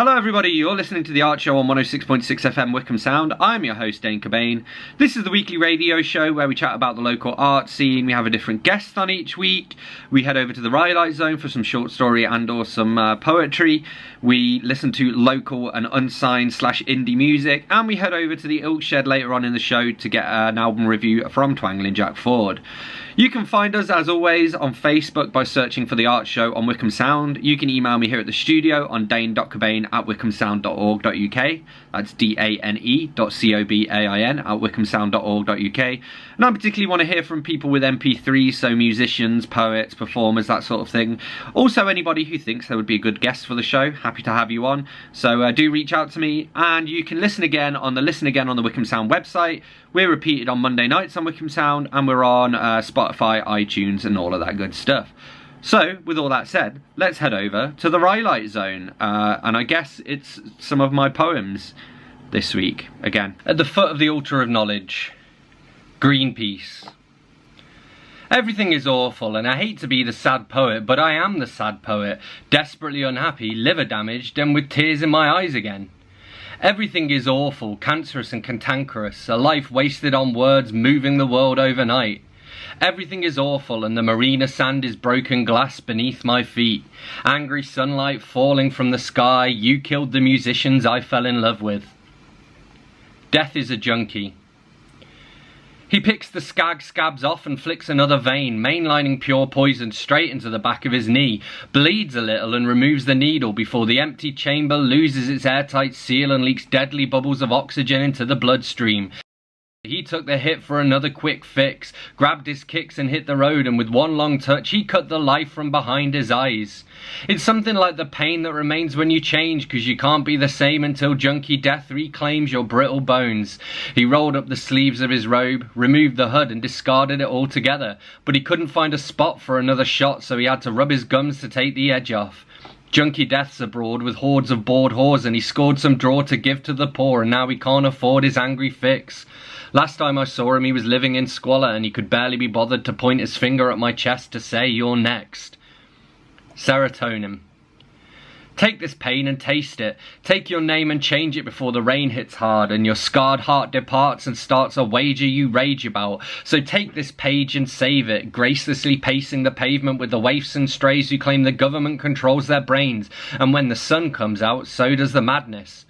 Hello everybody, you're listening to The Art Show on 106.6 FM Wickham Sound. I'm your host Dane Cobain. This is the weekly radio show where we chat about the local art scene. We have a different guest on each week. We head over to the Rhyolite Zone for some short story and or some poetry. We listen to local and unsigned / indie music, and we head over to the Ilk Shed later on in the show to get an album review from Twangling Jack Ford. You can find us, as always, on Facebook by searching for The Art Show on Wickham Sound. You can email me here at the studio on dane.cobain@wickhamsound.org.uk. That's dane.cobain @wickhamsound.org.uk. And I particularly want to hear from people with MP3s, so musicians, poets, performers, that sort of thing. Also, anybody who thinks there would be a good guest for the show, happy to have you on. So do reach out to me, and you can listen again on the Wickham Sound website. We're repeated on Monday nights on Wickham Sound, and we're on Spotify, iTunes, and all of that good stuff. So, with all that said, let's head over to the Rhyolite Zone, and I guess it's some of my poems this week, again. At the foot of the altar of knowledge, Greenpeace. Everything is awful, and I hate to be the sad poet, but I am the sad poet, desperately unhappy, liver damaged, and with tears in my eyes again. Everything is awful, cancerous and cantankerous, a life wasted on words moving the world overnight. Everything is awful, and the marina sand is broken glass beneath my feet. Angry sunlight falling from the sky, you killed the musicians I fell in love with. Death is a junkie. He picks the scabs off and flicks another vein, mainlining pure poison straight into the back of his knee, bleeds a little and removes the needle before the empty chamber loses its airtight seal and leaks deadly bubbles of oxygen into the bloodstream. He took the hit for another quick fix, grabbed his kicks and hit the road, and with one long touch he cut the life from behind his eyes. It's something like the pain that remains when you change, 'cause you can't be the same until junkie death reclaims your brittle bones. He rolled up the sleeves of his robe, removed the hood and discarded it altogether, but he couldn't find a spot for another shot, so he had to rub his gums to take the edge off. Junkie death's abroad with hordes of bored whores, and he scored some draw to give to the poor, and now he can't afford his angry fix. Last time I saw him he was living in squalor, and he could barely be bothered to point his finger at my chest to say, "You're next." Serotonin. Take this pain and taste it. Take your name and change it before the rain hits hard and your scarred heart departs and starts a wager you rage about. So take this page and save it, gracelessly pacing the pavement with the waifs and strays who claim the government controls their brains, and when the sun comes out, so does the madness.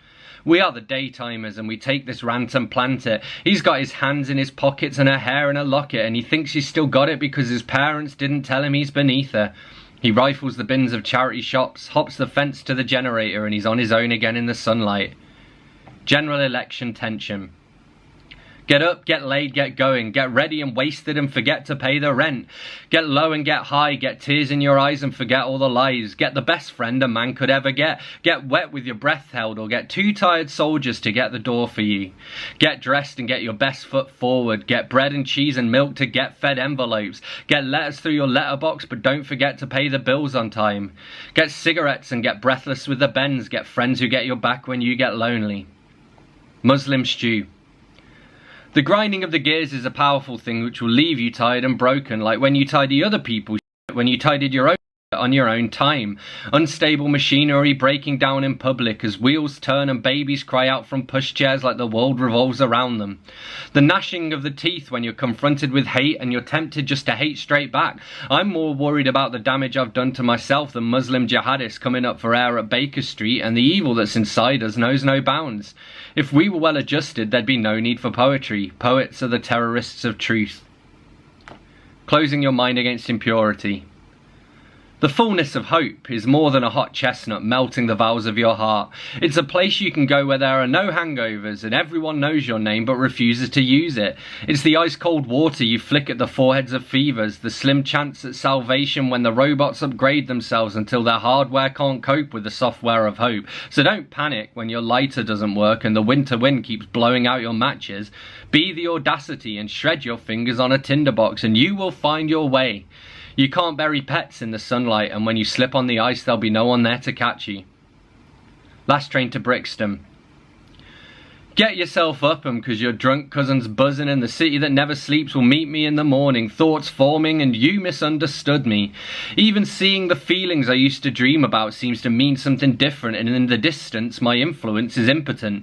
We are the daytimers, and we take this rant and plant it. He's got his hands in his pockets and her hair in a locket, and he thinks he's still got it because his parents didn't tell him he's beneath her. He rifles the bins of charity shops, hops the fence to the generator, and he's on his own again in the sunlight. General election tension. Get up, get laid, get going, get ready and wasted and forget to pay the rent. Get low and get high, get tears in your eyes and forget all the lies. Get the best friend a man could ever get. Get wet with your breath held, or get two tired soldiers to get the door for you. Get dressed and get your best foot forward. Get bread and cheese and milk to get fed envelopes. Get letters through your letterbox, but don't forget to pay the bills on time. Get cigarettes and get breathless with the bends. Get friends who get your back when you get lonely. Muslim stew. The grinding of the gears is a powerful thing which will leave you tired and broken, like when you tidy other people's shit, when you tidied your own on your own time. Unstable machinery breaking down in public as wheels turn and babies cry out from pushchairs like the world revolves around them. The gnashing of the teeth when you're confronted with hate and you're tempted just to hate straight back. I'm more worried about the damage I've done to myself than Muslim jihadists coming up for air at Baker Street, and the evil that's inside us knows no bounds. If we were well adjusted, there'd be no need for poetry. Poets are the terrorists of truth. Closing your mind against impurity. The fullness of hope is more than a hot chestnut melting the vows of your heart. It's a place you can go where there are no hangovers and everyone knows your name but refuses to use it. It's the ice-cold water you flick at the foreheads of fevers, the slim chance at salvation when the robots upgrade themselves until their hardware can't cope with the software of hope. So don't panic when your lighter doesn't work and the winter wind keeps blowing out your matches. Be the audacity and shred your fingers on a tinderbox and you will find your way. You can't bury pets in the sunlight, and when you slip on the ice there'll be no one there to catch you. Last train to Brixton. Get yourself up, 'cause your drunk cousin's buzzing and the city that never sleeps will meet me in the morning, thoughts forming and you misunderstood me. Even seeing the feelings I used to dream about seems to mean something different, and in the distance my influence is impotent.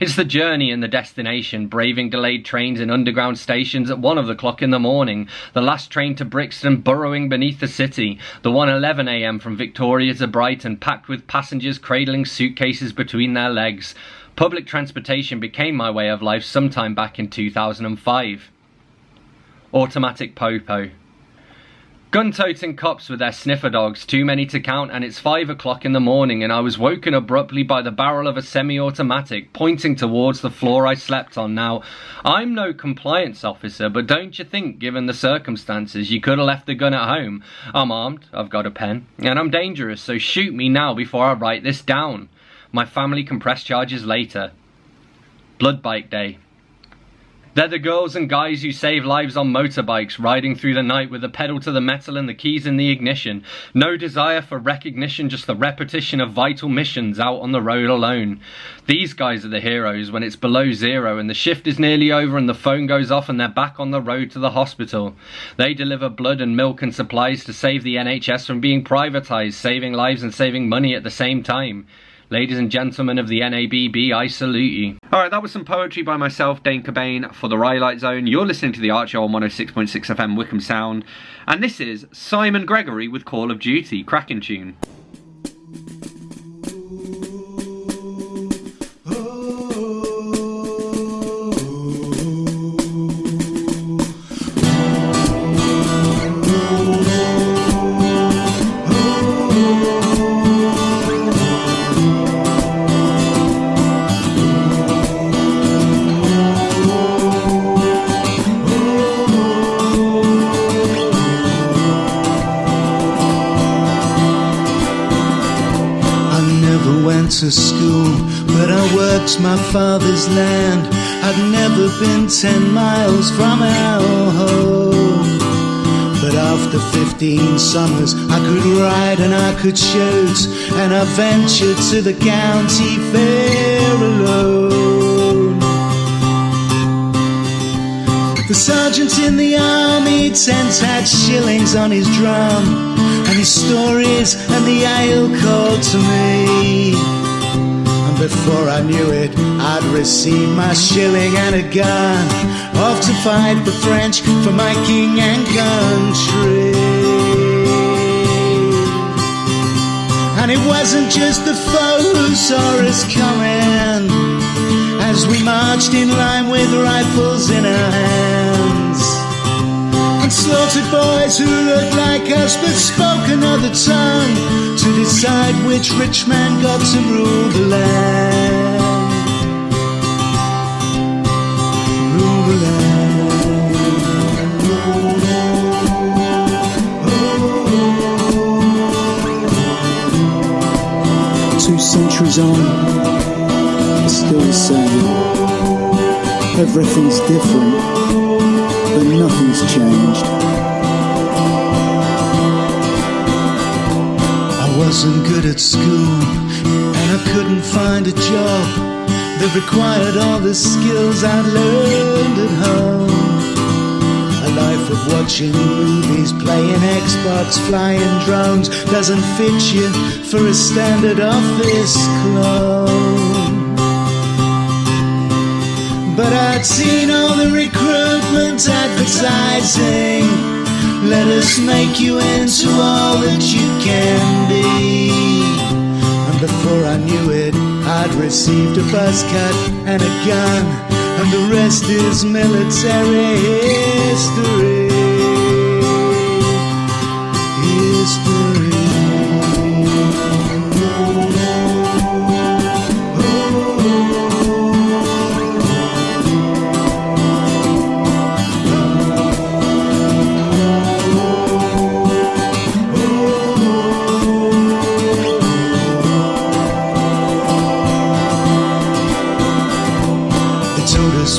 It's the journey and the destination, braving delayed trains in underground stations at 1 o'clock in the morning, the last train to Brixton burrowing beneath the city, the 1:11 a.m. from Victoria to Brighton packed with passengers cradling suitcases between their legs. Public transportation became my way of life sometime back in 2005. Automatic popo. Gun-toting cops with their sniffer dogs, too many to count, and it's 5 o'clock in the morning and I was woken abruptly by the barrel of a semi-automatic pointing towards the floor I slept on. Now, I'm no compliance officer, but don't you think, given the circumstances, you could have left the gun at home? I'm armed, I've got a pen, and I'm dangerous, so shoot me now before I write this down. My family can press charges later. Blood Bike Day. They're the girls and guys who save lives on motorbikes, riding through the night with the pedal to the metal and the keys in the ignition. No desire for recognition, just the repetition of vital missions out on the road alone. These guys are the heroes when it's below zero and the shift is nearly over and the phone goes off and they're back on the road to the hospital. They deliver blood and milk and supplies to save the NHS from being privatised, saving lives and saving money at the same time. Ladies and gentlemen of the NABB, I salute you. Alright, that was some poetry by myself, Dane Cobain, for the Rhyolite Zone. You're listening to the Art Show on 106.6 FM Wickham Sound. And this is Simon Gregory with Call of Duty. Cracking tune. To school, but I worked my father's land. I'd never been 10 miles from our home, but after 15 summers I could ride and I could shoot, and I ventured to the county fair alone. The sergeant in the army tent had shillings on his drum, and his stories and the ale called to me. Before I knew it, I'd received my shilling and a gun, off to fight the French for my king and country. And it wasn't just the foe who saw us coming, as we marched in line with rifles in our hands, and slaughtered boys who looked like us but spoke another tongue, to decide which rich man got to rule the land. Rule the land. 2 centuries on, it's still the same. Everything's different, but nothing's changed. I wasn't good at school, and I couldn't find a job that required all the skills I'd learned at home. A life of watching movies, playing Xbox, flying drones doesn't fit you for a standard office clone. But I'd seen all the recruitment advertising, let us make you into all that you can be. And before I knew it, I'd received a buzz cut and a gun, and the rest is military history. History.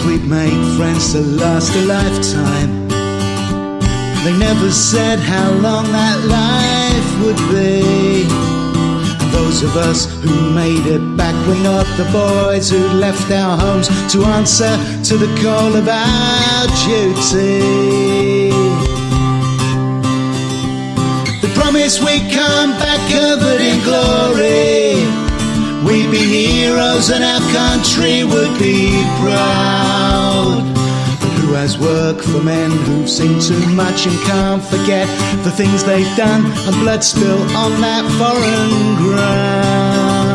We'd make friends to last a lifetime. They never said how long that life would be. And though those of us who made it back were not the boys who left our homes to answer to the call of our duty. They promised we'd come back covered in glory. We'd be heroes and our country would be proud. But who has work for men who've seen too much and can't forget the things they've done and blood spill on that foreign ground?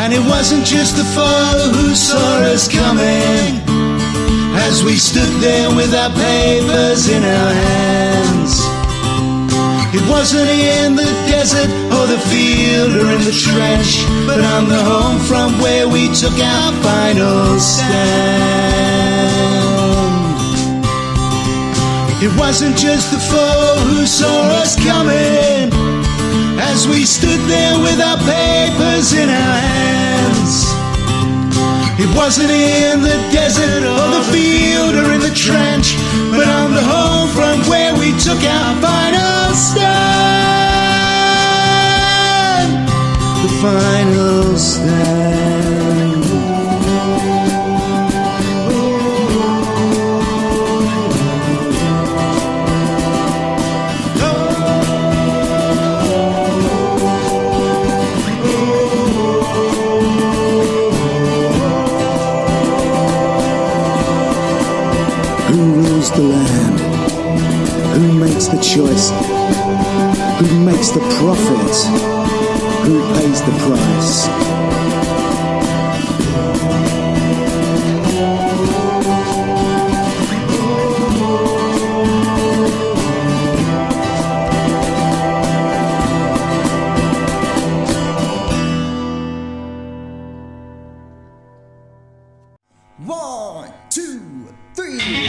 And it wasn't just the foe who saw us coming as we stood there with our papers in our hands. It wasn't in the desert or the field or in the trench, but on the home front where we took our final stand. It wasn't just the foe who saw us coming as we stood there with our papers in our hands. It wasn't in the desert or the field or in the trench, but on the home front where we took our final stand. The final stand. The land, who makes the choice, who makes the profit, who pays the price. One, two, three.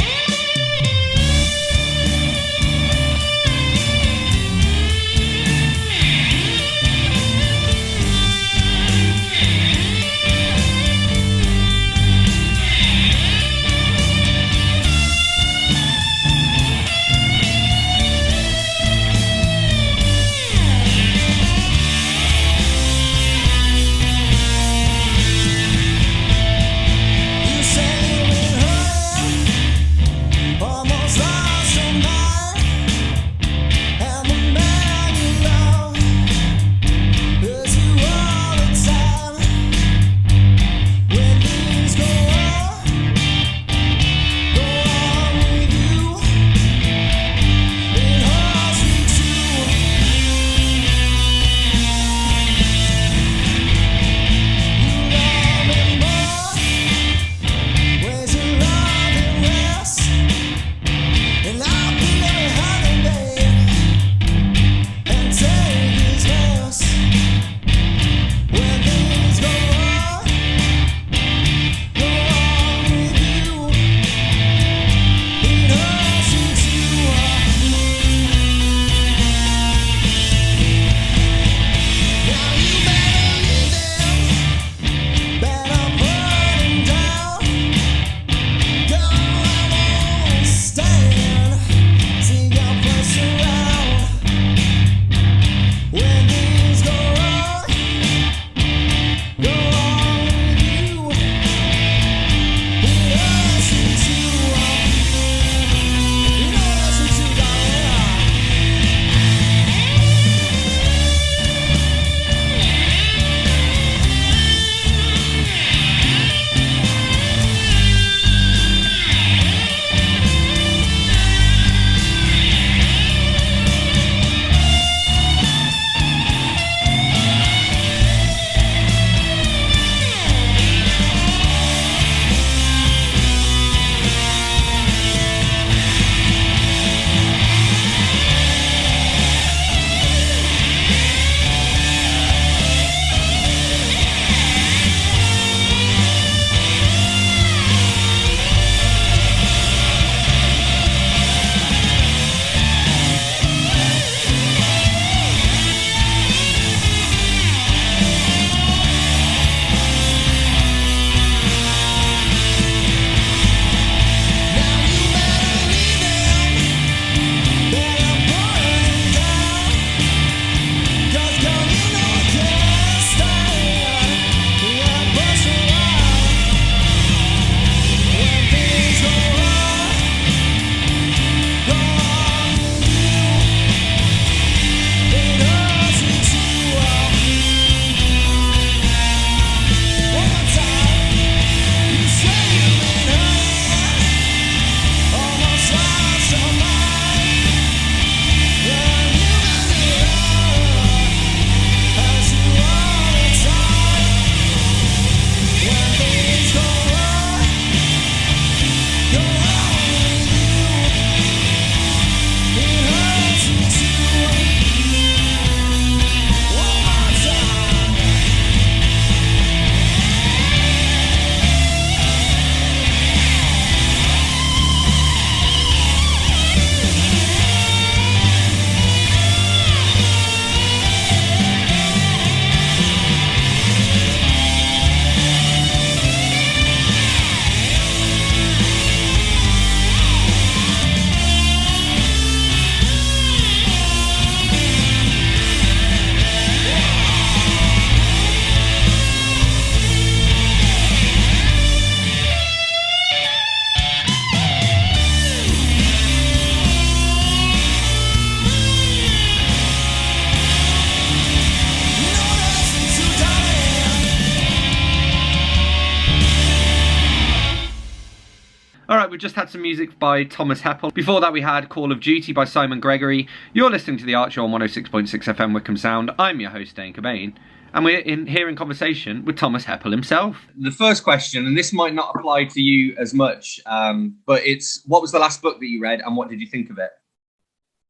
we just had some music by Thomas Heppell. Before that, we had Call of Duty by Simon Gregory. You're listening to The Archer on 106.6 FM Wickham Sound. I'm your host, Dane Cobain. And we're here in conversation with Thomas Heppell himself. The first question, and this might not apply to you as much, but it's, what was the last book that you read and what did you think of it?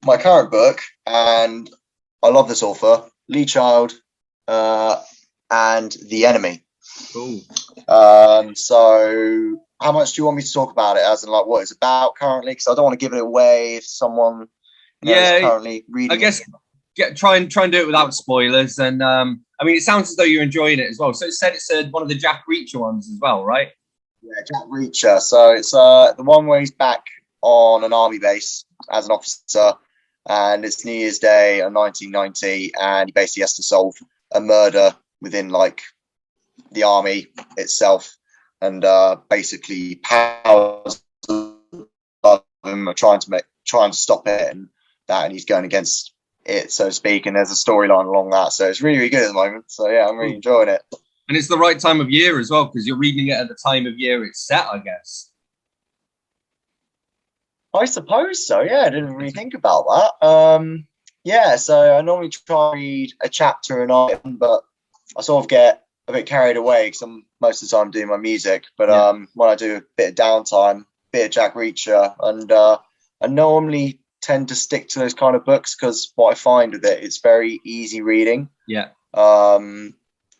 My current book, and I love this author, Lee Child, and The Enemy. Cool. So how much do you want me to talk about it, as in like what it's about currently? Because I don't want to give it away if someone is currently reading. I guess try and do it without spoilers. And I mean, it sounds as though you're enjoying it as well. So it said it's one of the Jack Reacher ones as well, right? Yeah, Jack Reacher. So it's the one where he's back on an army base as an officer, and it's New Year's Day in 1990, and he basically has to solve a murder within like the army itself, and basically powers above him are trying to stop it, and he's going against it, so to speak, and there's a storyline along that, so it's really, really good at the moment. So yeah, I'm really enjoying it. And it's the right time of year as well, because you're reading it at the time of year it's set, I guess. I suppose so, yeah. I didn't really think about that. Yeah, so I normally try and read a chapter a night, but I sort of get a bit carried away because I'm most of the time doing my music. But when I do a bit of downtime, bit of Jack Reacher, and I normally tend to stick to those kind of books because what I find with it, it's very easy reading. Yeah. And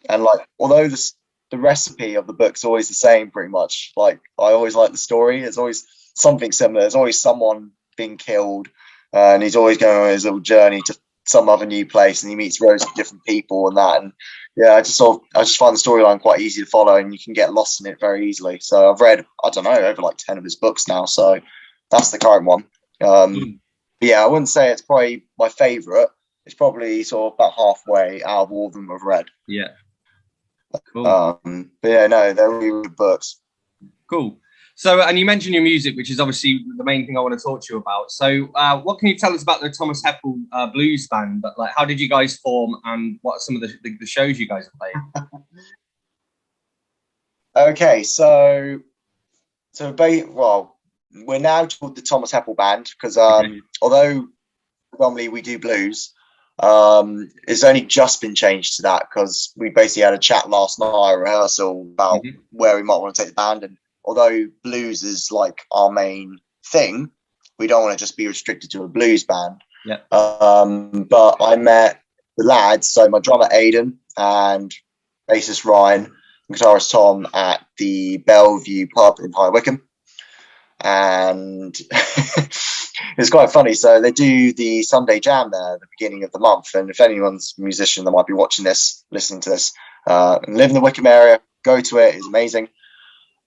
like, although the recipe of the book's always the same, pretty much. Like, I always like the story. There's always something similar. There's always someone being killed, and he's always going on his little journey to some other new place, and he meets rows of different people and that. And yeah, I just find the storyline quite easy to follow, and you can get lost in it very easily. So I've read, I don't know, over like 10 of his books now. So that's the current one. But yeah, I wouldn't say it's probably my favourite. It's probably sort of about halfway out of all of them I've read. Yeah. Cool. But yeah, no, they're really good books. Cool. So, and you mentioned your music, which is obviously the main thing I want to talk to you about. So, what can you tell us about the Thomas Heppell Blues Band? But like, how did you guys form, and what are some of the shows you guys have played? Okay, so we're now called the Thomas Heppell Band because although normally we do blues, it's only just been changed to that because we basically had a chat last night at rehearsal about where we might want to take the band. And although blues is like our main thing, we don't want to just be restricted to a blues band. Yeah. But I met the lads, so my drummer Aiden and bassist Ryan and guitarist Tom at the Bellevue pub in High Wycombe. And it's quite funny. So they do the Sunday jam there at the beginning of the month. And if anyone's a musician that might be watching this, listening to this, and live in the Wycombe area, go to it. It's amazing.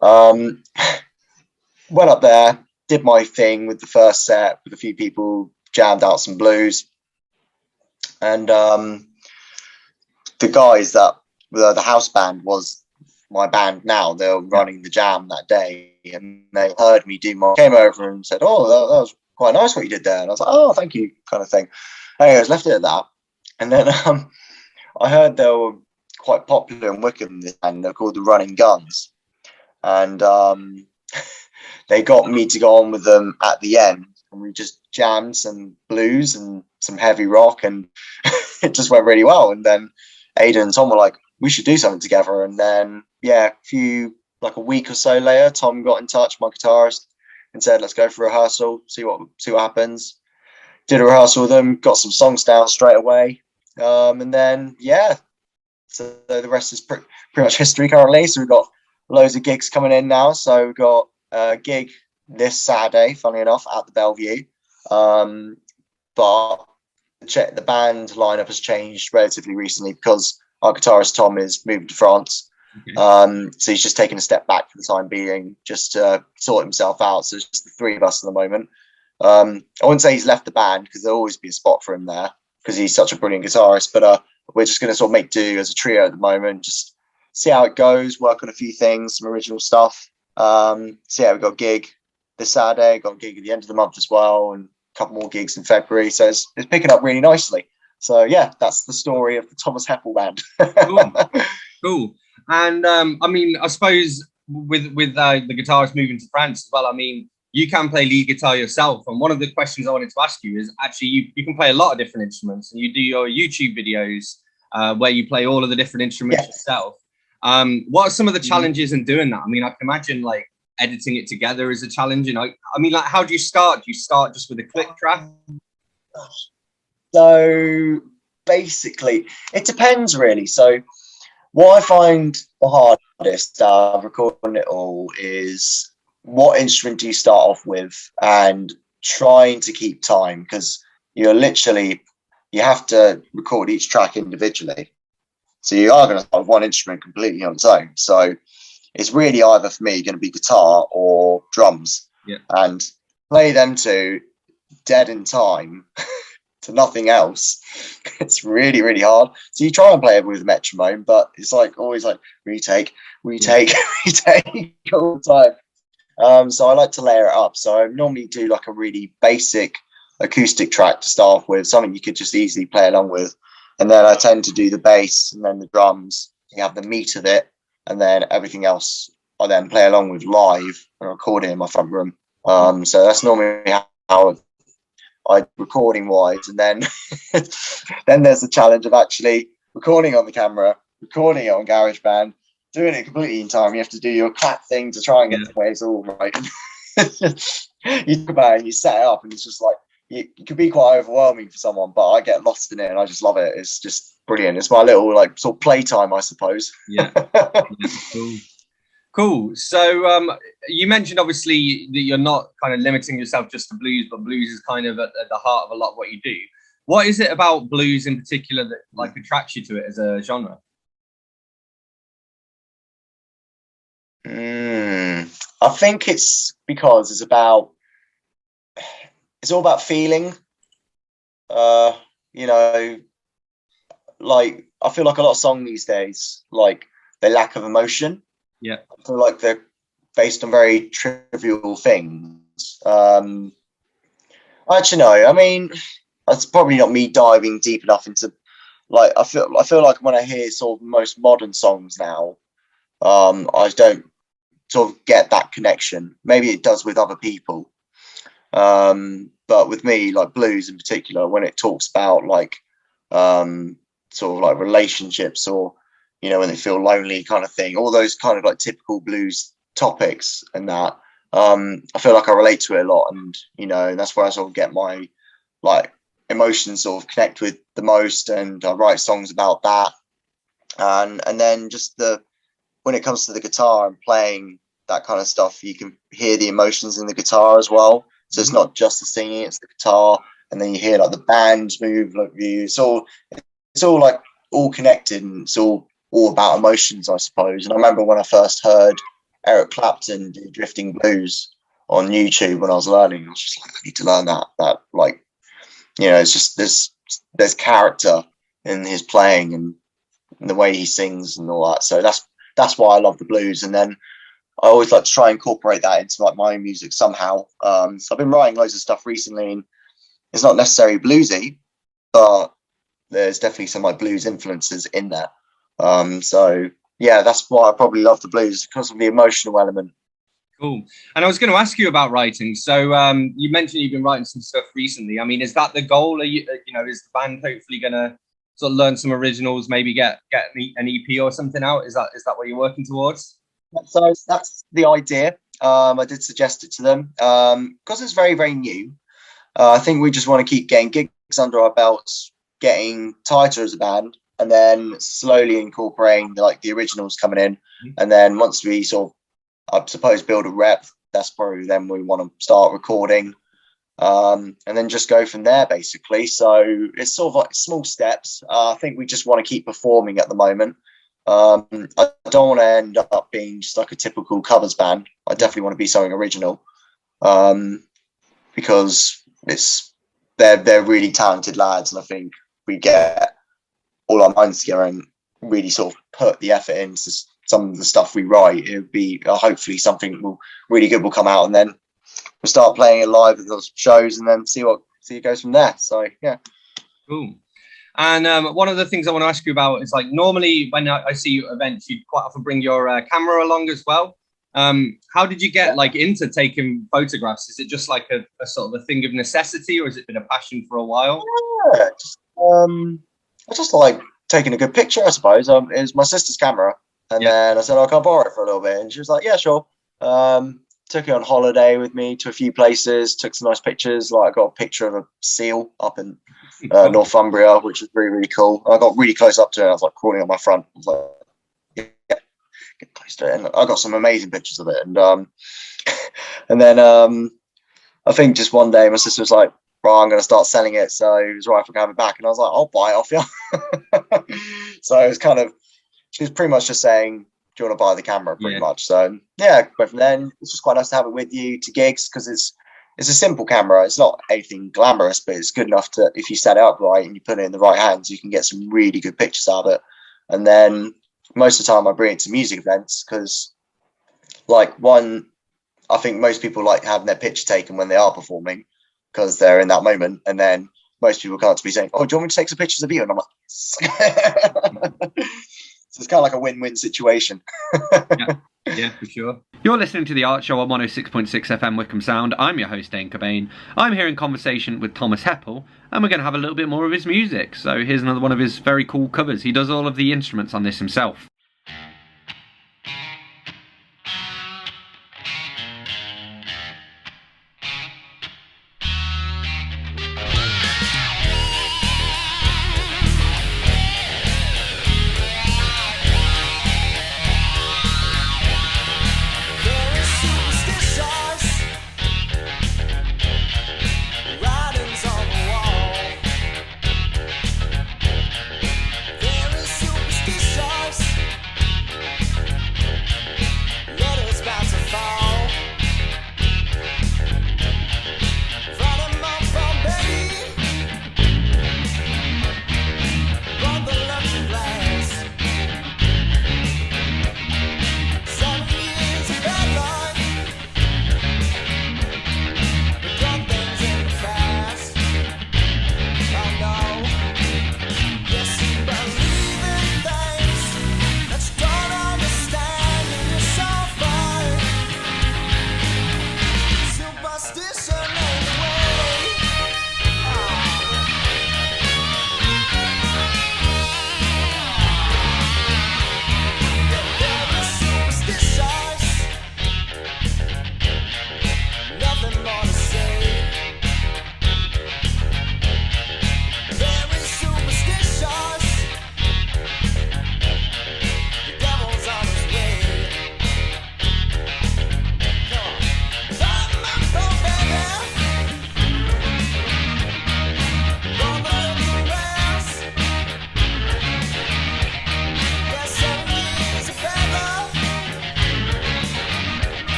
Went up there, did my thing with the first set with a few people, jammed out some blues. And the guys that the house band was my band now, they were running the jam that day, and they heard me came over and said, "Oh, that was quite nice what you did there." And I was like, "Oh, thank you," kind of thing. Anyways, left it at that. And then I heard they were quite popular in Wycombe, and they're called the Running Guns. And they got me to go on with them at the end, and we just jammed some blues and some heavy rock, and it just went really well. And then Aiden and Tom were like, "We should do something together." And then a week or so later, Tom got in touch, my guitarist, and said, "Let's go for a rehearsal, see what happens." Did a rehearsal with them, got some songs down straight away, and then so the rest is pretty much history currently. So we've got loads of gigs coming in now. So we've got a gig this Saturday, funnily enough, at the Bellevue. But the band lineup has changed relatively recently because our guitarist Tom is moving to France. Okay. So he's just taking a step back for the time being, just to sort himself out. So it's just the three of us at the moment. I wouldn't say he's left the band because there'll always be a spot for him there because he's such a brilliant guitarist. But we're just going to sort of make do as a trio at the moment, just see how it goes, work on a few things, some original stuff. So yeah, we've got a gig this Saturday, got a gig at the end of the month as well, and a couple more gigs in February. So it's picking up really nicely. So yeah, that's the story of the Thomas Heppell Band. Cool. And I mean, I suppose with the guitarist moving to France as well, I mean, you can play lead guitar yourself. And one of the questions I wanted to ask you is actually you can play a lot of different instruments, and you do your YouTube videos where you play all of the different instruments yourself. What are some of the challenges in doing that? I mean, I can imagine like editing it together is a challenge. You know, I mean, like, how do you start? Do you start just with a click track? So basically, it depends really. So what I find the hardest recording it all is what instrument do you start off with, and trying to keep time, because you have to record each track individually. So you are going to start with one instrument completely on its own. So it's really either for me going to be guitar or drums, and play them two dead in time to nothing else. It's really, really hard. So you try and play it with a metronome, but it's like always like retake retake all the time. So I like to layer it up. So I normally do like a really basic acoustic track to start off with, something you could just easily play along with, and then I tend to do the bass and then the drums. You have the meat of it, and then everything else I then play along with live and record it in my front room. So that's normally how I recording wise, and then then there's the challenge of actually recording on the camera, recording it on GarageBand, doing it completely in time. You have to do your clap thing to try and get the waves all right. You think about it and you set it up, and it's just like it could be quite overwhelming for someone, but I get lost in it and I just love it. It's just brilliant. It's my little like sort of playtime, I suppose. Yeah. Cool. So you mentioned obviously that you're not kind of limiting yourself just to blues, but blues is kind of at the heart of a lot of what you do. What is it about blues in particular that like attracts you to it as a genre? I think it's because it's all about feeling. You know, like I feel like a lot of songs these days, like they lack of emotion. Yeah, I feel like they're based on very trivial things. Actually, no. I mean, that's probably not me diving deep enough into. Like, I feel like when I hear sort of most modern songs now, I don't sort of get that connection. Maybe it does with other people, but with me, like blues in particular, when it talks about like sort of like relationships, or you know, when they feel lonely kind of thing, all those kind of like typical blues topics and that, I feel like I relate to it a lot, and you know, that's where I sort of get my like emotions sort of connect with the most, and I write songs about that. And then just when it comes to the guitar and playing that kind of stuff, you can hear the emotions in the guitar as well. So it's not just the singing, it's the guitar, and then you hear like the bands move, like it's all like all connected, and it's all about emotions, I suppose. And I remember when I first heard Eric Clapton do Drifting Blues on YouTube when I was learning, I was just like, I need to learn that like, you know, it's just there's character in his playing and the way he sings and all that. So that's why I love the blues. And then I always like to try and incorporate that into like my own music somehow. So I've been writing loads of stuff recently, and it's not necessarily bluesy, but there's definitely some like blues influences in there. So yeah, that's why I probably love the blues, because of the emotional element. Cool. And I was going to ask you about writing. So you mentioned you've been writing some stuff recently. I mean, is that the goal? Are you know, is the band hopefully going to sort of learn some originals, maybe get an EP or something out? Is that what you're working towards? So that's the idea. I did suggest it to them because it's very, very new. I think we just want to keep getting gigs under our belts, getting tighter as a band, and then slowly incorporating the originals coming in. And then once we sort of, I suppose, build a rep, that's probably then we want to start recording, and then just go from there, basically. So it's sort of like small steps. I think we just want to keep performing at the moment. I don't want to end up being just like a typical covers band. I definitely want to be something original, because they're really talented lads, and I think we get all our minds together and really sort of put the effort into some of the stuff we write. It would be hopefully something really good will come out, and then we'll start playing it live at those shows, and then see it goes from there. So yeah, cool. And one of the things I want to ask you about is, like, normally when I see you at events, you quite often bring your camera along as well. How did you get like into taking photographs? Is it just like a sort of a thing of necessity, or has it been a passion for a while? Yeah, I just like taking a good picture, I suppose. It was my sister's camera, and then I said, "Oh, can I borrow it for a little bit?" And she was like, "Yeah, sure." Took it on holiday with me to a few places. Took some nice pictures. Like I got a picture of a seal up in Northumbria, which was really, really cool. I got really close up to it. I was like crawling on my front. I was like, yeah, get close to it, and I got some amazing pictures of it. And then I think just one day my sister was like, "Right, I'm going to start selling it." So it was right if I can have it back, and I was like, "I'll buy it off you." So it was kind of, she was pretty much just saying, "Do you want to buy the camera?" Pretty much. So yeah, but then it's just quite nice to have it with you to gigs, because it's a simple camera. It's not anything glamorous, but it's good enough to, if you set it up right and you put it in the right hands, you can get some really good pictures out of it. And then most of the time I bring it to music events, because I think most people like having their picture taken when they are performing, because they're in that moment. And then most people come up to me saying, "Oh, do you want me to take some pictures of you?" And I'm like, yes. So it's kind of like a win-win situation. Yeah, for sure. You're listening to The Art Show on 106.6 FM Wickham Sound. I'm your host, Dane Cobain. I'm here in conversation with Thomas Heppell, and we're going to have a little bit more of his music. So here's another one of his very cool covers. He does all of the instruments on this himself. Superstitious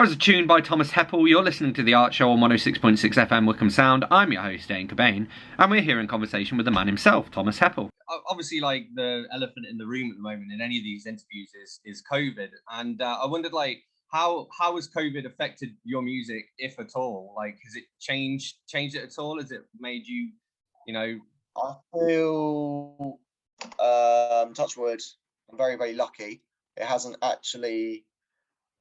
was a tune by Thomas Heppell. You're listening to The Art Show on 106.6 FM Wickham Sound. I'm your host, Dane Cobain, and we're here in conversation with the man himself, Thomas Heppell. Obviously, like, the elephant in the room at the moment in any of these interviews is COVID. And I wondered, like, how has COVID affected your music, if at all? Like, has it changed it at all? Has it made you, you know... I feel, touch wood, I'm very, very lucky. It hasn't actually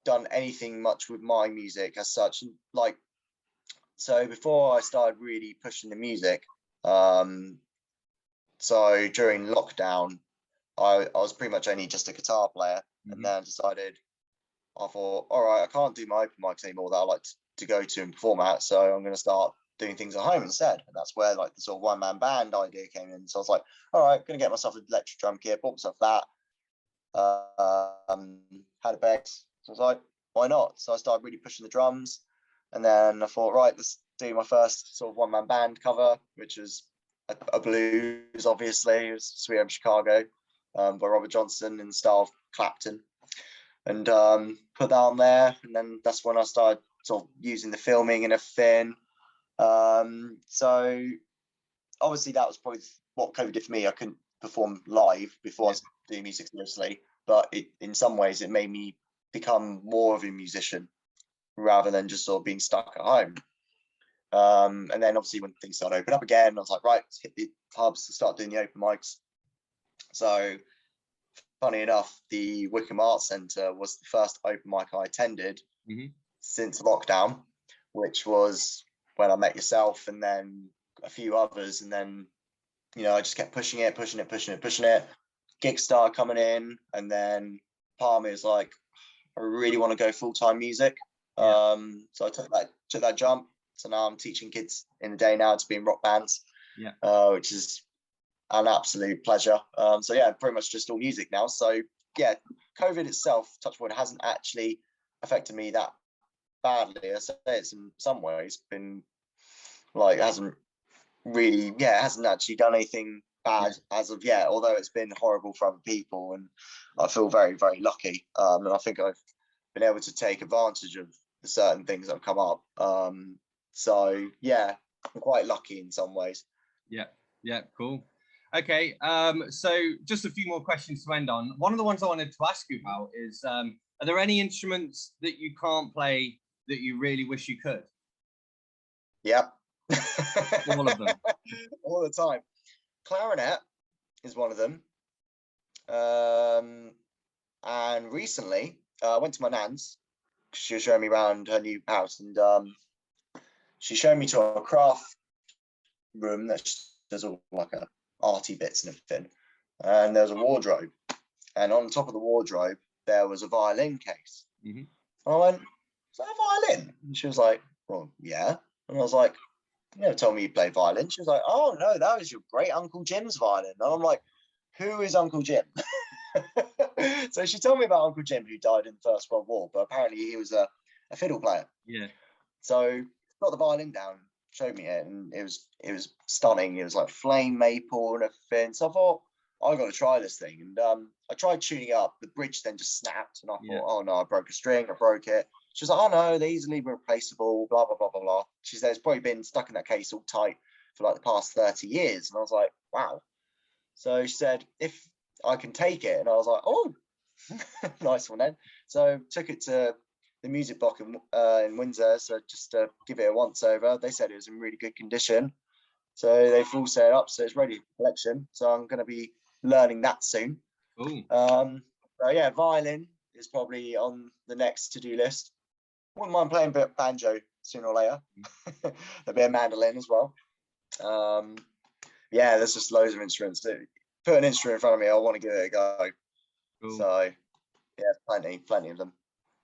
done anything much with my music as such. Like, so before I started really pushing the music, so during lockdown, I was pretty much only just a guitar player, and then I thought, all right, I can't do my open mics anymore that I like to go to and perform at, so I'm going to start doing things at home instead. And that's where, like, the sort of one-man band idea came in. So I was like, all right, going to get myself an electric drum kit, bought myself that, had a bass. So I was like, why not? So I started really pushing the drums, and then I thought, right, let's do my first sort of one-man band cover, which was a blues, obviously. It was Sweet Home Chicago, by Robert Johnson in the style of Clapton, and put that on there. And then that's when I started sort of using the filming and everything. So obviously that was probably what COVID did for me. I couldn't perform live before I was doing music seriously, but in some ways it made me become more of a musician rather than just sort of being stuck at home. And then obviously when things started opening up again, I was like, right, let's hit the hubs to start doing the open mics. So funny enough, the Wickham Arts Centre was the first open mic I attended since lockdown, which was when I met yourself and then a few others. And then, you know, I just kept pushing it. Gigs started coming in, and then part of me was like, I really want to go full-time music. So I took that jump. So now I'm teaching kids in the day now to be in rock bands, which is an absolute pleasure. So yeah, pretty much just all music now. So yeah, COVID itself, touch wood, hasn't actually affected me that badly. I say it's in some ways been like, it hasn't actually done anything bad as of yet, although it's been horrible for other people, and I feel very, very lucky. And I think I've been able to take advantage of the certain things that have come up. So yeah, I'm quite lucky in some ways. Yeah, cool. Okay, so just a few more questions to end on. One of the ones I wanted to ask you about is, are there any instruments that you can't play that you really wish you could? Yep. All of them. All the time. Clarinet is one of them. And recently, I went to my nan's. She was showing me around her new house, and she showed me to a craft room that does all like arty bits and everything. And there was a wardrobe, and on top of the wardrobe there was a violin case. And I went, "Is that a violin?" And she was like, "Well, yeah." And I was like, "You never told me you played violin." She was like, "Oh no, that was your great Uncle Jim's violin." And I'm like, "Who is Uncle Jim?" So she told me about Uncle Jim, who died in the First World War, but apparently he was a fiddle player. Yeah. So got the violin down, showed me it, and it was stunning. It was like flame maple and everything. So I thought, I got to try this thing. And I tried tuning it up. The bridge then just snapped, and I thought, oh no, I broke a string. I broke it. She was like, oh no, they're easily replaceable. Blah blah blah blah blah. She said it's probably been stuck in that case all tight for like the past 30 years. And I was like, wow. So she said, if I can take it, and I was like, oh, nice one then. So took it to the music block in Windsor, so just to give it a once over. They said it was in really good condition, so they've all set it up, so it's ready for collection. So I'm going to be learning that soon. So yeah, violin is probably on the next to-do list. Wouldn't mind playing a bit of banjo sooner or later. A bit of mandolin as well. Yeah, there's just loads of instruments. Put an instrument in front of me, I want to give it a go. So yeah, plenty of them.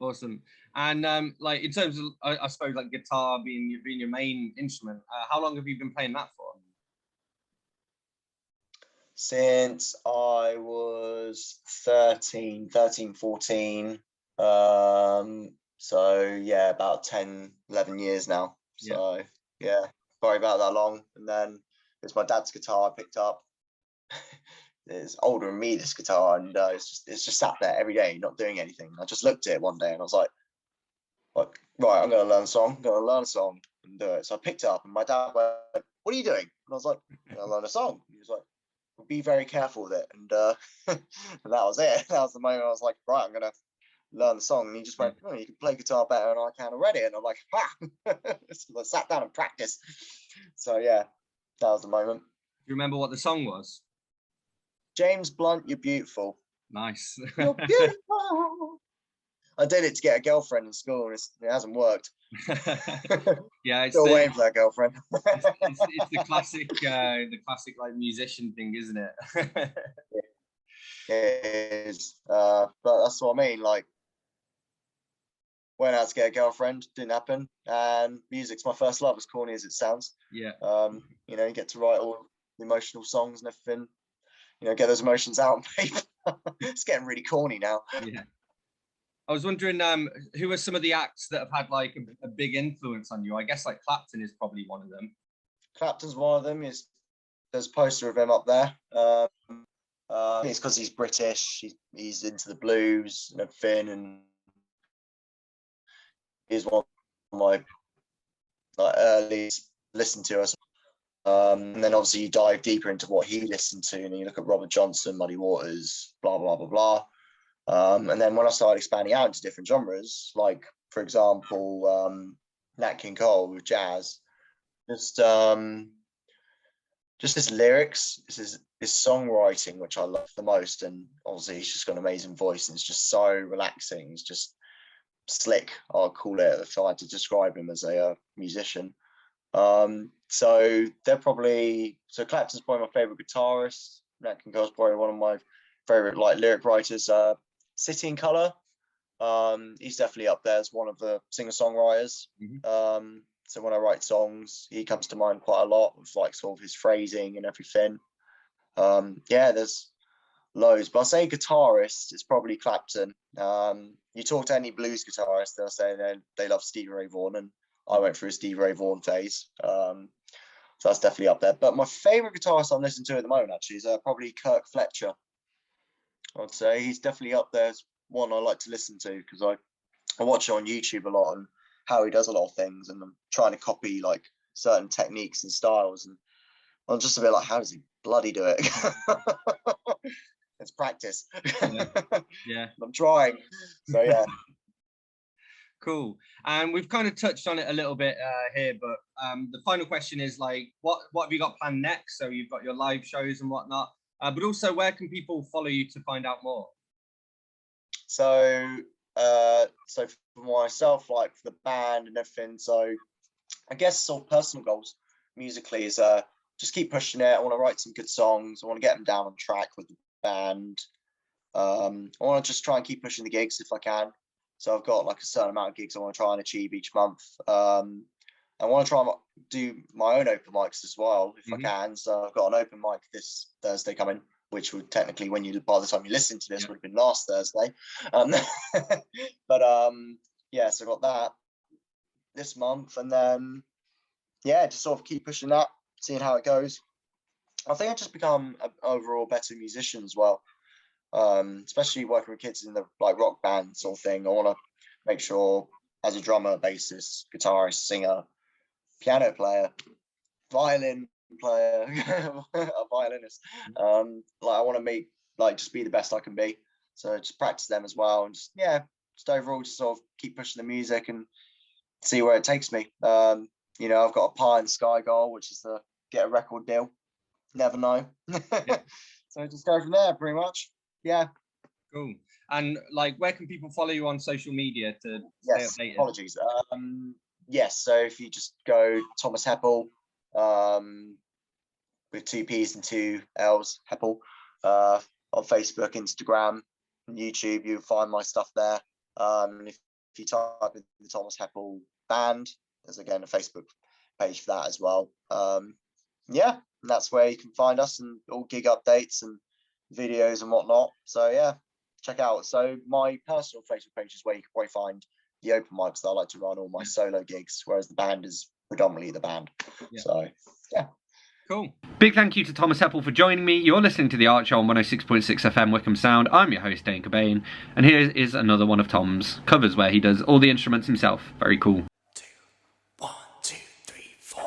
Awesome. And like, in terms of, I suppose, like guitar being your main instrument, how long have you been playing that for? Since I was 13, 14. So yeah, about 10, 11 years now. So yeah, probably about that long. And then it's my dad's guitar I picked up. It's older than me, this guitar, and it's just sat there every day, not doing anything. I just looked at it one day and I was like, like, right, I'm going to learn a song, and do it. So I picked it up, and my dad went, "What are you doing?" And I was like, "I'm going to learn a song." He was like, "Well, be very careful with it." And, and that was it. That was the moment I was like, right, I'm going to learn the song. And he just went, "Oh, you can play guitar better than I can already." And I'm like, ha! So I sat down and practiced. So yeah, that was the moment. Do you remember what the song was? James Blunt, You're Beautiful. Nice. You're beautiful. I did it to get a girlfriend in school, and it hasn't worked. Yeah, it's Still waiting for that girlfriend. it's the classic like musician thing, isn't it? It is, but that's what I mean. Like, went out to get a girlfriend, didn't happen, and music's my first love, as corny as it sounds. Yeah. You know, you get to write all the emotional songs and everything. You know, get those emotions out on paper. It's getting really corny now. Yeah. I was wondering, who are some of the acts that have had like a big influence on you? I guess like Clapton is probably one of them. Clapton's one of them. There's a poster of him up there. It's because he's British. He's into the blues and everything, and he's one of my like earliest listened to us. And then obviously you dive deeper into what he listened to, and you look at Robert Johnson, Muddy Waters, blah blah blah blah. And then when I started expanding out into different genres, like for example, Nat King Cole with jazz, just his lyrics, his songwriting, which I love the most, and obviously he's just got an amazing voice, and it's just so relaxing. It's just slick, I'll call it, if I had to describe him as a musician. So Clapton's probably my favorite guitarist. Nat King Cole's probably one of my favorite like lyric writers. City and Colour, he's definitely up there as one of the singer-songwriters. So when I write songs, he comes to mind quite a lot with like sort of his phrasing and everything. Yeah, there's loads, but I'll say guitarist, it's probably Clapton. You talk to any blues guitarist, they'll say they love Stevie Ray Vaughan, and I went through a Stevie Ray Vaughan phase. So that's definitely up there. But my favorite guitarist I'm listening to at the moment actually is probably Kirk Fletcher. I'd say he's definitely up there as one I like to listen to, because I watch it on YouTube a lot and how he does a lot of things, and I'm trying to copy like certain techniques and styles, and I'm just a bit like, how does he bloody do it? It's practice. Yeah. I'm trying. So yeah. Cool. And we've kind of touched on it a little bit here, but the final question is like, what have you got planned next? So you've got your live shows and whatnot, but also where can people follow you to find out more? So for myself, like for the band and everything, so I guess sort of personal goals musically is just keep pushing it. I want to write some good songs. I want to get them down on track with the band. I want to just try and keep pushing the gigs if I can. So I've got like a certain amount of gigs I want to try and achieve each month. I want to try and do my own open mics as well if I can. So I've got an open mic this Thursday coming, which would technically, by the time you listen to this, would have been last Thursday. But yeah, so I've got that this month, and then yeah, just sort of keep pushing that, seeing how it goes. I think I just become an overall better musician as well. Especially working with kids in the like rock band sort of thing. I want to make sure as a drummer, bassist, guitarist, singer, piano player, violin player, a violinist. Like I want to just be the best I can be. So just practice them as well, and just overall just sort of keep pushing the music and see where it takes me. You know, I've got a pie in the sky goal, which is to get a record deal. Never know. So just go from there, pretty much. Yeah. Cool. And like, where can people follow you on social media to stay updated? Apologies. Yes. So if you just go Thomas Heppell, with 2 P's and 2 L's, Heppell, on Facebook, Instagram, and YouTube, you'll find my stuff there. And if you type in the Thomas Heppell band, there's again a Facebook page for that as well. Yeah, and that's where you can find us and all gig updates and videos and whatnot. So yeah, check out. So my personal Facebook page is where you can probably find the open mics that I like to run, all my solo gigs, whereas the band is predominantly the band. So yeah. Cool. Big thank you to Thomas Heppell for joining me. You're listening to The Art Show on 106.6 FM Wickham Sound. I'm your host, Dane Cobain, and here is another one of Tom's covers where he does all the instruments himself. Very cool. 1, 2, 3, 4.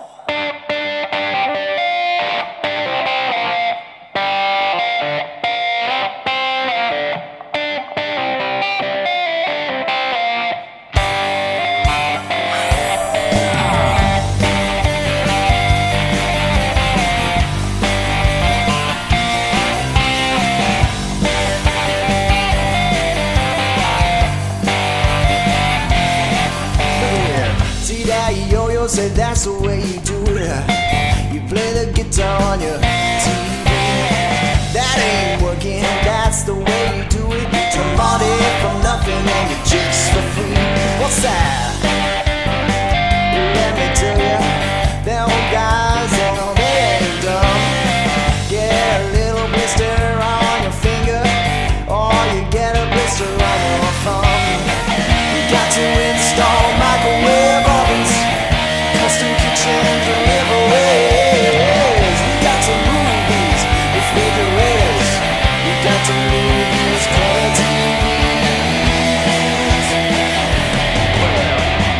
Say that's the way you do it. You play the guitar on your TV. That ain't working, that's the way you do it. Some money from nothing and your chicks for free. What's that? Let me tell ya, them guys, they ain't dumb. Get a little blister on your finger, or you get a blister on your thumb. You got to install microwave ovens, custom kitchen deliveries. We got to move these refrigerators. We got to move these color TVs.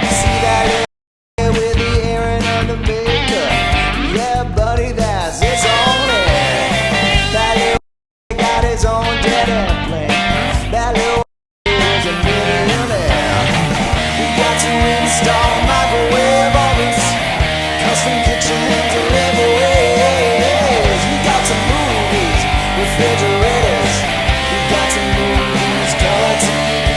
See that with the Aaron and the maker? Yeah, buddy, that's its own air. That little got his own jet airplane. That little is a millionaire. We got to install microwave ovens, custom kitchen deliveries. We got to move these refrigerators. We got to move these color TVs.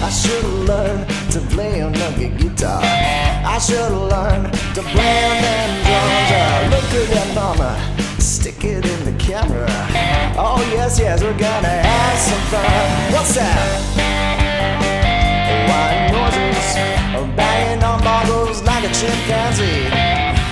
I should've learned to play on the guitar. I should've learned to play on them drums. Look at that mama, stick it in the camera. Oh yes, yes, we're gonna have some fun. What's that? White noises, banging on bottles like a chimpanzee.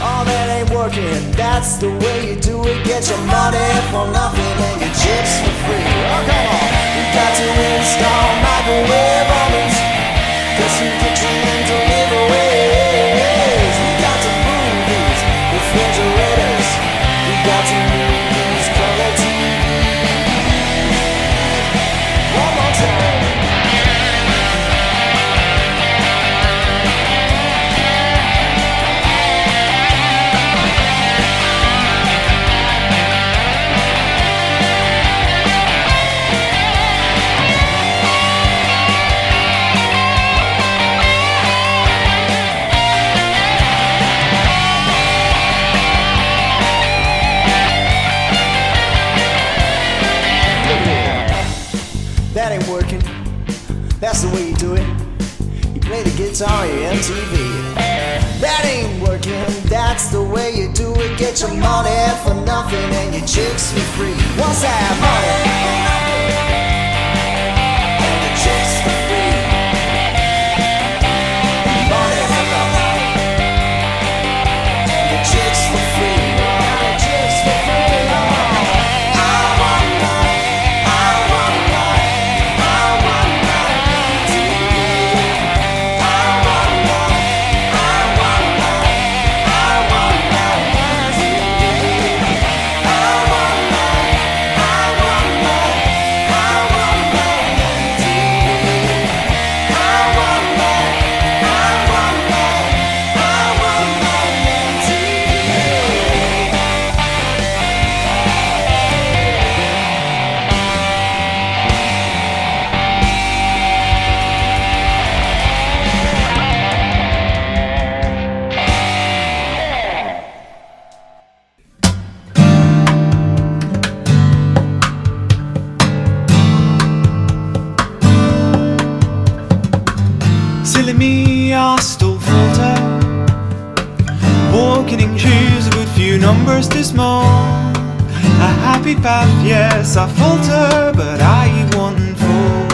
Oh, that ain't working, that's the way you do it. Get your money for nothing and your chips for free. Oh, come on. You got to install microwave ovens, custom kitchen deliveries. We got to move these refrigerators. We got to move these color TVs. One more time. That ain't working, that's the way you do it. You play the guitar on your MTV. That ain't working, that's the way you do it. Get your money for nothing and your chicks for free. What's that money? And your chicks for free. Money for nothing and your chicks for free. And your chicks for free. Walking in shoes, a good few numbers too small. A happy path, yes, I falter, but I won't fall.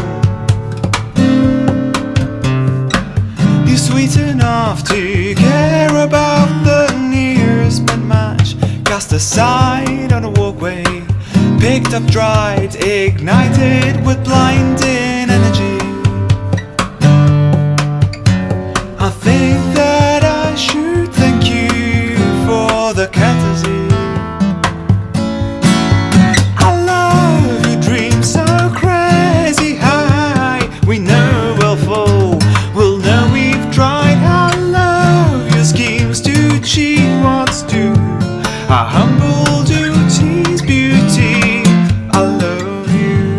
You're sweet enough to care about the nearest match. Cast aside on a walkway, picked up, dried, ignited with blinding energy. I think that I should thank you for the courtesy. I love your dreams so crazy high. We know we'll fall, we'll know we've tried. I love your schemes to cheat what's due. Our humble duty's beauty. I love you.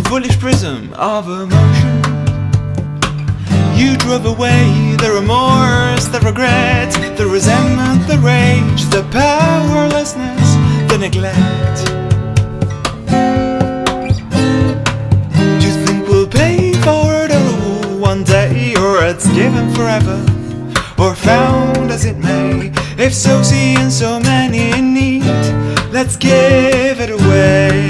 Foolish prism of emotion, you drove away the remorse, the regret, the resentment, the rage, the powerlessness, the neglect. Do you think we'll pay for it all one day, or it's given forever, or found as it may? If so, seeing so many in need, let's give it away.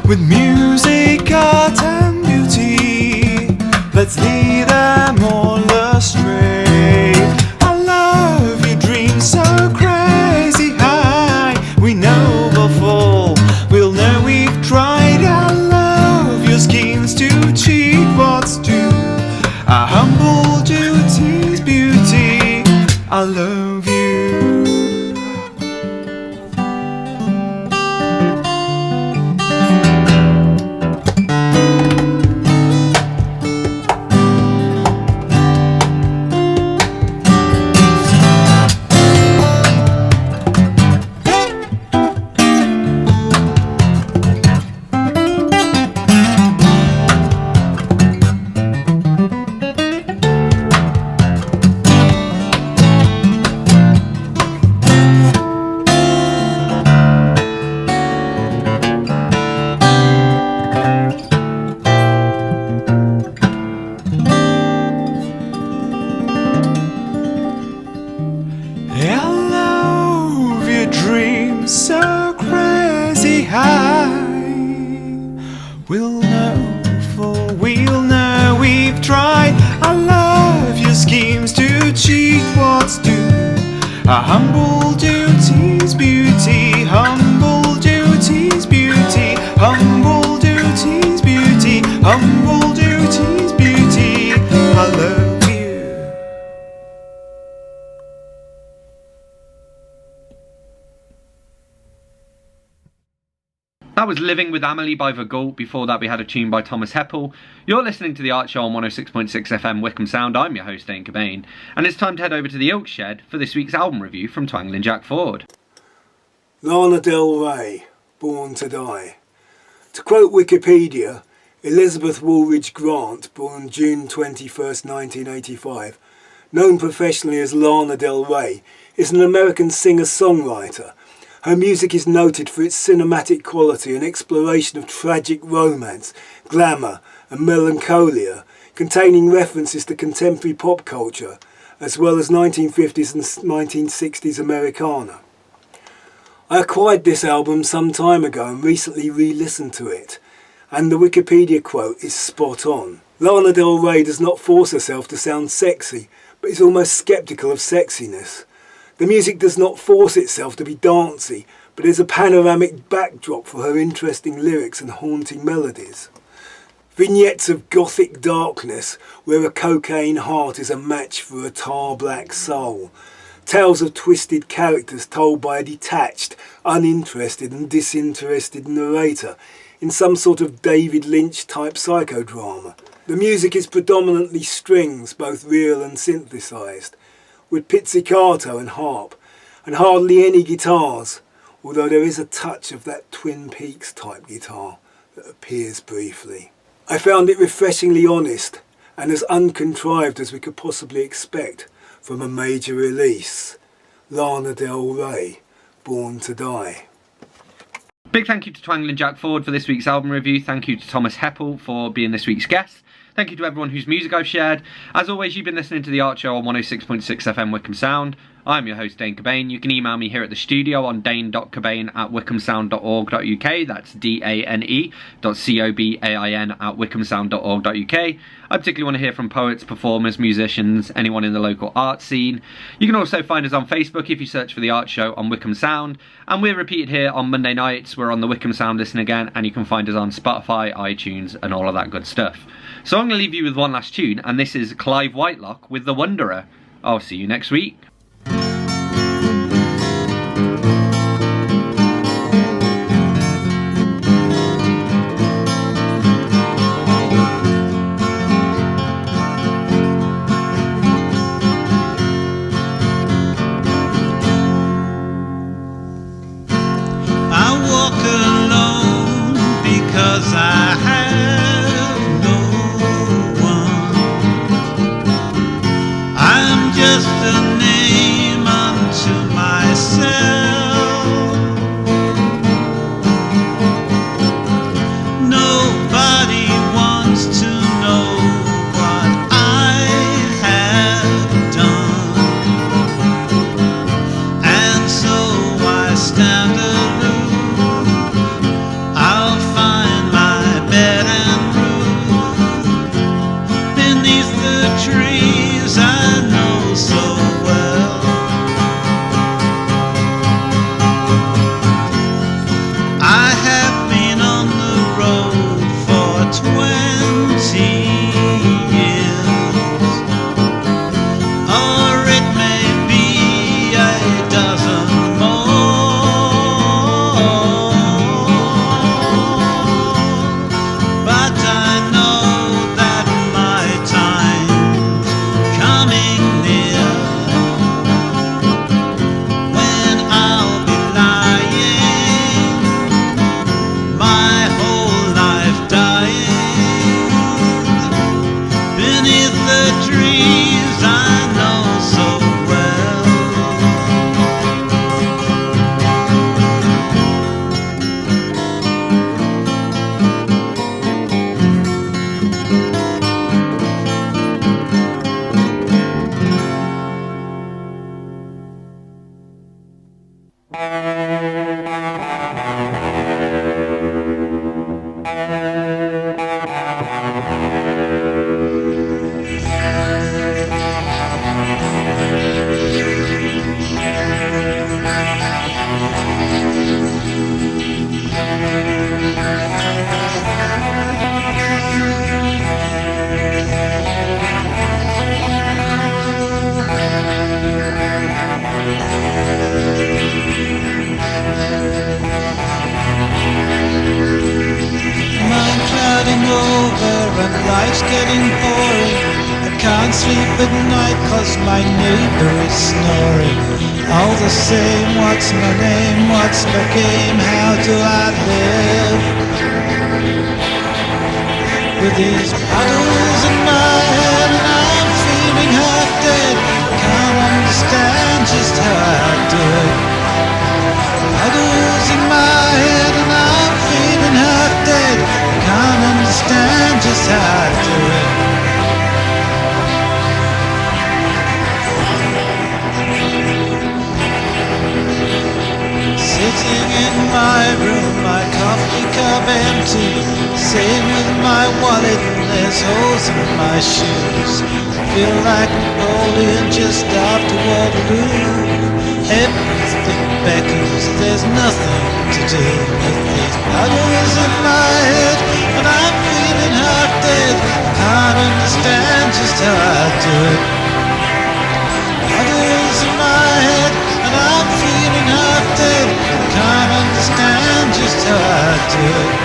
With music, art and beauty, let's lead them all astray. I love your dreams so crazy high. We know we'll fall, we'll know we've tried. I love your schemes to cheat what's due. Our humble duty's beauty. I love you. So crazy high, we'll know, for we'll know we've tried. I love your schemes to cheat what's due. A humble duty's beauty, humble duty's beauty, humble duty's beauty, humble duty's beauty. I love you. That was Living with Amelie by Vergault. Before that we had a tune by Thomas Heppell. You're listening to The Art Show on 106.6 FM Wickham Sound. I'm your host Dane Cobain, and it's time to head over to the Oak Shed for this week's album review from Twangling Jack Ford. Lana Del Rey, Born to Die. To quote Wikipedia, Elizabeth Woolridge Grant, born June 21st, 1985, known professionally as Lana Del Rey, is an American singer-songwriter. Her music is noted for its cinematic quality and exploration of tragic romance, glamour and melancholia, containing references to contemporary pop culture, as well as 1950s and 1960s Americana. I acquired this album some time ago and recently re-listened to it, and the Wikipedia quote is spot on. Lana Del Rey does not force herself to sound sexy, but is almost sceptical of sexiness. The music does not force itself to be dancey, but is a panoramic backdrop for her interesting lyrics and haunting melodies. Vignettes of gothic darkness, where a cocaine heart is a match for a tar-black soul. Tales of twisted characters told by a detached, uninterested and disinterested narrator in some sort of David Lynch-type psychodrama. The music is predominantly strings, both real and synthesised, with pizzicato and harp, and hardly any guitars, although there is a touch of that Twin Peaks type guitar that appears briefly. I found it refreshingly honest and as uncontrived as we could possibly expect from a major release. Lana Del Rey, Born to Die. Big thank you to Twangling Jack Ford for this week's album review. Thank you to Thomas Heppell for being this week's guest. Thank you to everyone whose music I've shared. As always, you've been listening to The Art Show on 106.6 FM Wickham Sound. I'm your host, Dane Cobain. You can email me here at the studio on dane.cobain@wickhamsound.org.uk. That's dane.cobain@wickhamsound.org.uk. I particularly want to hear from poets, performers, musicians, anyone in the local art scene. You can also find us on Facebook if you search for The Art Show on Wickham Sound. And we're repeated here on Monday nights. We're on the Wickham Sound Listen Again, and you can find us on Spotify, iTunes, and all of that good stuff. So I'm going to leave you with one last tune, and this is Clive Whitelock with The Wanderer. I'll see you next week. Life's getting boring. I can't sleep at night 'cause my neighbor is snoring. All the same, what's my name? What's my game? How do I live? With these puddles in my head and I'm feeling half dead. Can't understand just how I do it. Puddles in my head and I'm feeling half dead. Can't understand just how I do it. Sitting in my room, my coffee cup empty. Same with my wallet and there's holes in my shoes. Feel like Napoleon just after Waterloo. Heavens that beckons, there's nothing to do with these puddles in my head. And I'm feeling half dead. Can't understand just how I do it. Puddles in my head, and I'm feeling half dead. Can't understand just how I do it.